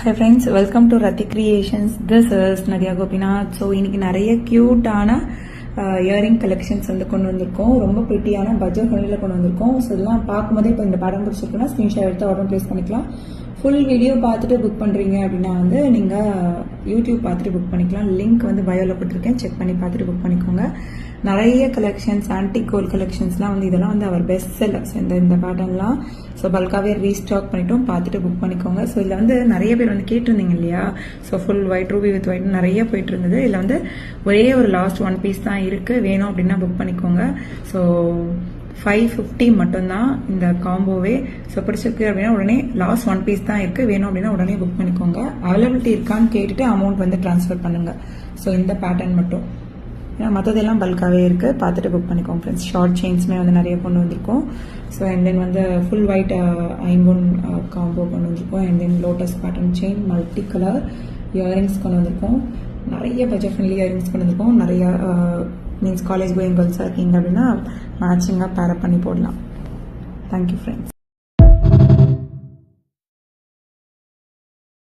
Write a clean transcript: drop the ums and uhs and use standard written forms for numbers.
Hi friends, welcome to Rati Creations. This is Nadia Gopinath. So இன்னைக்கு நிறைய கியூட்டான earring collections வந்து கொண்டு வந்திருக்கோம். ரொம்ப பிரிட்டியான பட்ஜெட் ஃப்ரெண்ட்லியில் கொண்டு வந்திருக்கோம். ஸோ இதெல்லாம் பார்க்கும்போதே இப்போ இந்த படம் பிடிச்சிருக்குன்னா ஸ்க்ரீன்ஷாட் எடுத்து ஆர்டர் ப்ளேஸ் பண்ணிக்கலாம். ஃபுல் வீடியோ பார்த்துட்டு புக் பண்ணுறீங்க அப்படின்னா வந்து நீங்கள் யூடியூப் பார்த்துட்டு புக் பண்ணிக்கலாம். லிங்க் வந்து பயோவில் போட்டிருக்கேன், செக் பண்ணி பார்த்துட்டு புக் பண்ணிக்கோங்க. நிறைய கலெக்ஷன்ஸ், ஆன்டிக் கோல்ட் கலெக்ஷன்ஸ்லாம் வந்து இதெல்லாம் வந்து அவர் பெஸ்ட் செல்லர்ஸ். இந்த பேட்டர்ன்லாம் ஸோ பல்காவே ரீஸ்டாக் பண்ணிட்டோம், பார்த்துட்டு புக் பண்ணிக்கோங்க. ஸோ இதில் வந்து நிறைய பேர் வந்து கேட்டிருந்தீங்க இல்லையா? So full white, Ruby with white நிறைய போயிட்டு இருந்தது. இதில் வந்து ஒரே ஒரு லாஸ்ட் 1 பீஸ் தான் இருக்குது. வேணும் அப்படின்னா புக் பண்ணிக்கோங்க. ஸோ 550 மட்டும்தான் இந்த காம்போவே. ஸோ பிடிச்சிருக்கு அப்படின்னா உடனே லாஸ்ட் 1 பீஸ் தான் இருக்குது. வேணும் அப்படின்னா உடனே புக் பண்ணிக்கோங்க. அவைலபிலிட்டி இருக்கான்னு கேட்டுட்டு அமௌண்ட் வந்து ட்ரான்ஸ்ஃபர் பண்ணுங்கள். ஸோ இந்த பேட்டர்ன் மட்டும், ஏன்னா மற்றதெல்லாம் பல்காகவே இருக்குது, பார்த்துட்டு புக் பண்ணிக்கோங்க ஃப்ரெண்ட்ஸ். ஷார்ட் செயின்ஸுமே வந்து நிறைய கொண்டு வந்திருக்கோம். ஸோ அண்ட் தென் வந்து ஃபுல் ஒயிட் ஐம்பொன் காம்போ கொண்டு வந்திருக்கோம். And then lotus pattern chain, multi colour earrings கொண்டு வந்திருக்கோம். நிறைய பட்ஜெட் ஃப்ரெண்ட்லி இயரிங்ஸ் கொண்டு வந்திருக்கோம். நிறைய மீன்ஸ் காலேஜ் கோயிங் கேர்ள்ஸாக இருக்கீங்க அப்படின்னா மேட்சிங்காக பேரப் பண்ணி போடலாம். Thank you friends.